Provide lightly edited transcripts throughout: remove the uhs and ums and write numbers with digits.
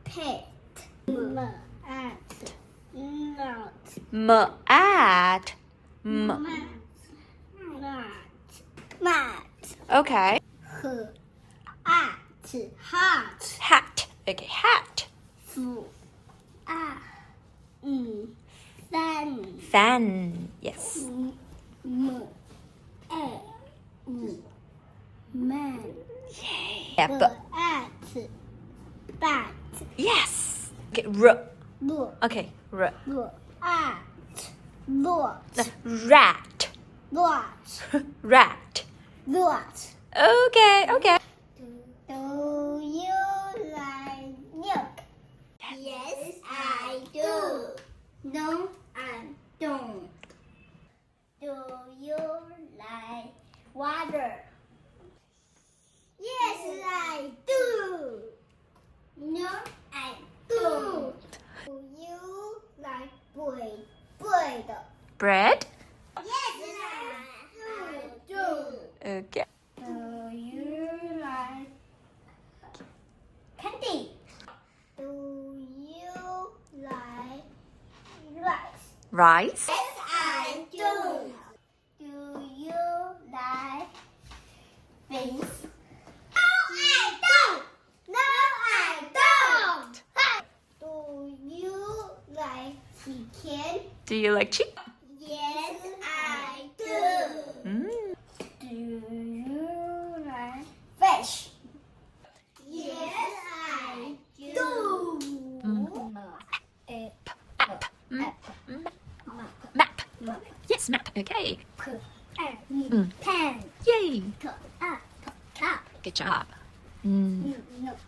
pet, not, Mat. mat, Okay. heart, Hat. Okay, hat. fan, Fan. Yes. man, Yeah, but bat, yes. Okay, r. look, Okay, r. lot, Rat. Rat. lot. Okay, okay. Do you like milk? Yes, I do. No, I don't. Do you like water? Yes, I do. No, I don't. Do you like bread? Bread. Yes, I do. Okay. Do you like candy? Do you like rice? Rice. Yes, I do. Do you like beans? No, I don't. No, I don't. Do you like chicken? Do you like chicken? Yes, I do. Mm. Do you like fish? Yes, I do. Map. Map. Yes, map. Okay. Pen. Yay. Good job. Nap.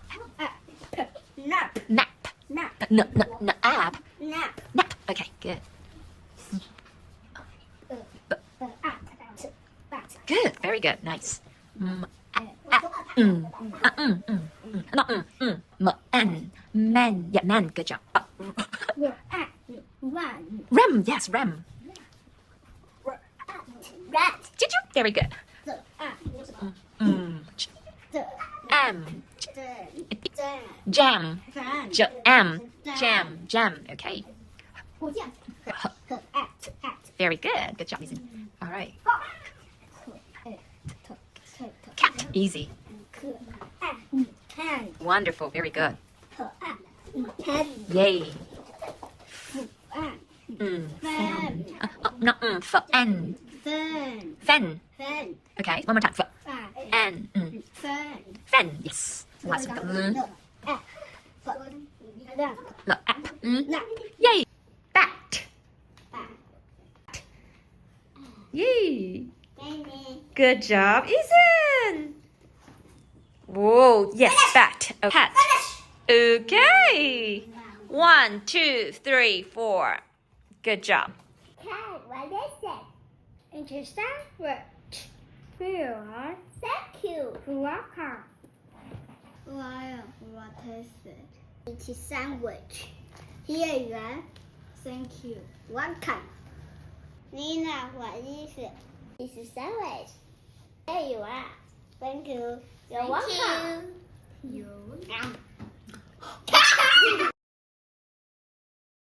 Nap. Nap. App. Nap. Nap. Okay, good. Good. Very good. Nice. Man. Yeah, man. Good job. Run. Rem. Yes, rem. Rat. Did you? Very good. Jam. Jam. Okay. Very good. Good job, Easy. All right. Cat. Easy. Wonderful. Very good. Yay. Fan. Okay. One more time. Fan. Yes. Lots of Yay. Bat. Yay. Good job, Ethan. Whoa. Yes, bat. Oh, hat. Okay. 1, 2, 3, 4. Good job. What is it? Interesting word. Thank you. Welcome. What is it? It is sandwich. Here you are. Thank you. Welcome. Nina, what is it? It's a sandwich. Here you are. Thank you. You're welcome. You.